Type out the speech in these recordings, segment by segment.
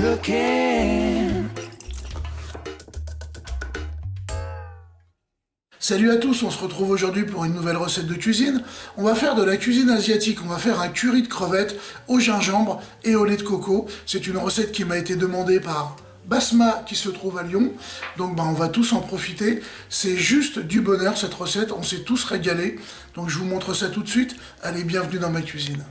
cooking. Salut à tous, on se retrouve aujourd'hui pour une nouvelle recette de cuisine. On va faire de la cuisine asiatique, on va faire un curry de crevettes au gingembre et au lait de coco. C'est une recette qui m'a été demandée par Basma qui se trouve à Lyon. Donc on va tous en profiter. C'est juste du bonheur cette recette, on s'est tous régalés. Donc je vous montre ça tout de suite. Allez, bienvenue dans ma cuisine.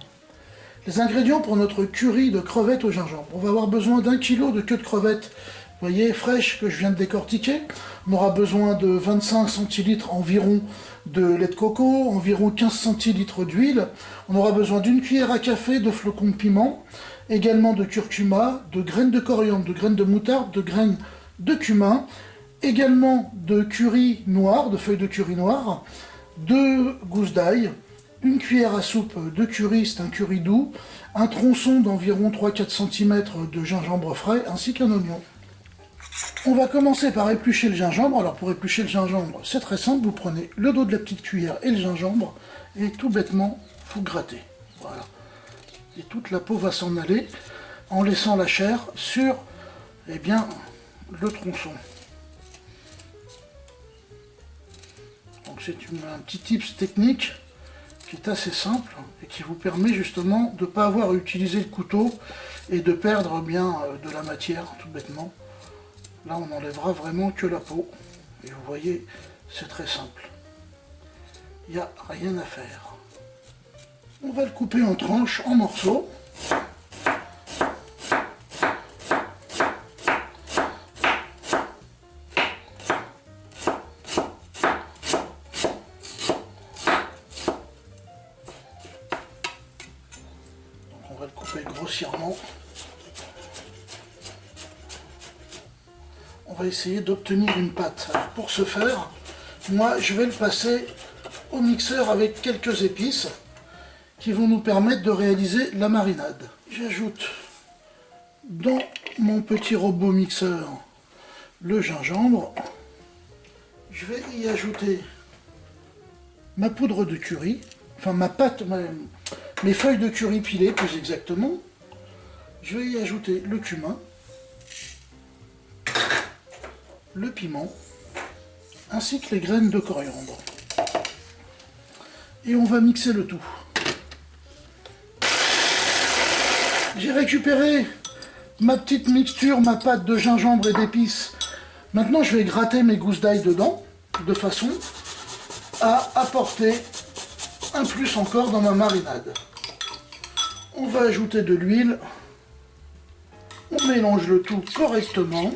Les ingrédients pour notre curry de crevettes au gingembre. On va avoir besoin d'1 kg de queue de crevettes, vous voyez, fraîche, que je viens de décortiquer. On aura besoin de 25 centilitres environ de lait de coco, environ 15 centilitres d'huile. On aura besoin d'une cuillère à café de flocons de piment, également de curcuma, de graines de coriandre, de graines de moutarde, de graines de cumin, également de curry noir, de feuilles de curry noir, 2 gousses d'ail, une cuillère à soupe de curry, c'est un curry doux, un tronçon d'environ 3-4 cm de gingembre frais, ainsi qu'un oignon. On va commencer par éplucher le gingembre. Alors pour éplucher le gingembre, c'est très simple, vous prenez le dos de la petite cuillère et le gingembre, et tout bêtement, vous grattez. Voilà. Et toute la peau va s'en aller, en laissant la chair sur, eh bien, le tronçon. Donc c'est un petit tips technique qui est assez simple et qui vous permet justement de ne pas avoir à utiliser le couteau et de perdre bien de la matière, tout bêtement. Là, on n'enlèvera vraiment que la peau. Et vous voyez, c'est très simple. Il n'y a rien à faire. On va le couper en tranches, en morceaux. Donc on va le couper grossièrement. On va essayer d'obtenir une pâte. Alors pour ce faire, moi je vais le passer au mixeur avec quelques épices qui vont nous permettre de réaliser la marinade. J'ajoute dans mon petit robot mixeur le gingembre. Je vais y ajouter ma poudre de curry, enfin ma pâte, mes feuilles de curry pilées plus exactement. Je vais y ajouter le cumin, le piment, ainsi que les graines de coriandre. Et on va mixer le tout. J'ai récupéré ma petite mixture, ma pâte de gingembre et d'épices. Maintenant, je vais gratter mes gousses d'ail dedans, de façon à apporter un plus encore dans ma marinade. On va ajouter de l'huile. On mélange le tout correctement.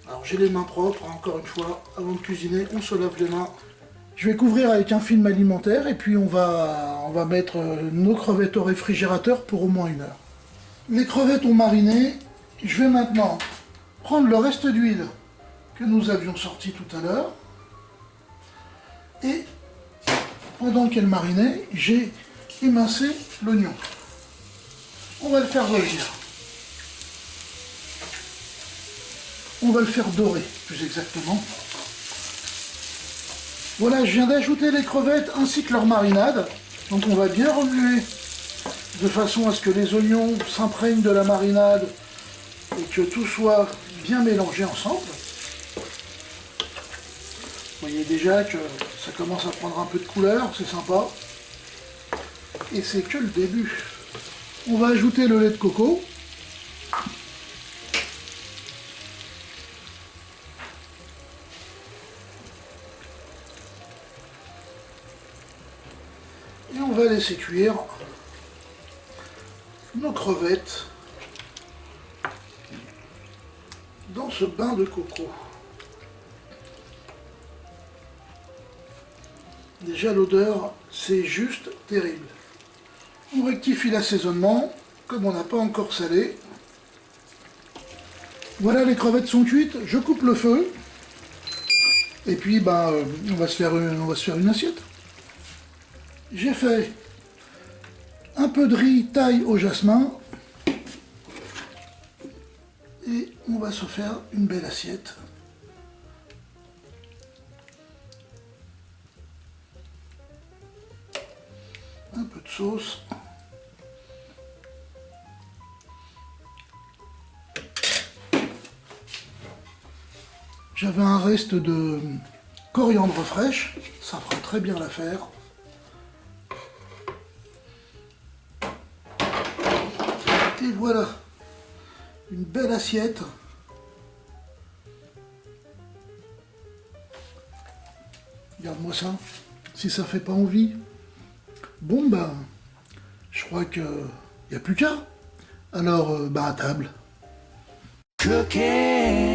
Alors j'ai les mains propres, encore une fois, avant de cuisiner, on se lave les mains. Je vais couvrir avec un film alimentaire et puis on va mettre nos crevettes au réfrigérateur pour au moins 1 heure. Les crevettes ont mariné, je vais maintenant prendre le reste d'huile que nous avions sorti tout à l'heure. Et pendant qu'elle marinait, j'ai émincé l'oignon. On va le faire revenir. On va le faire dorer, plus exactement. Voilà, je viens d'ajouter les crevettes ainsi que leur marinade. Donc on va bien remuer de façon à ce que les oignons s'imprègnent de la marinade et que tout soit bien mélangé ensemble. Vous voyez déjà que ça commence à prendre un peu de couleur, c'est sympa. Et c'est que le début. On va ajouter le lait de coco. Et on va laisser cuire nos crevettes dans ce bain de coco. Déjà l'odeur, c'est juste terrible. On rectifie l'assaisonnement, comme on n'a pas encore salé. Voilà, les crevettes sont cuites, je coupe le feu. Et puis on va se faire une assiette. J'ai fait un peu de riz thaï au jasmin. Et on va se faire une belle assiette. Un peu de sauce. J'avais un reste de coriandre fraîche, ça fera très bien l'affaire. Et voilà, une belle assiette. Regarde-moi ça, si ça fait pas envie. Bon bah, je crois que y a plus qu'à. Alors, à table. Cooking.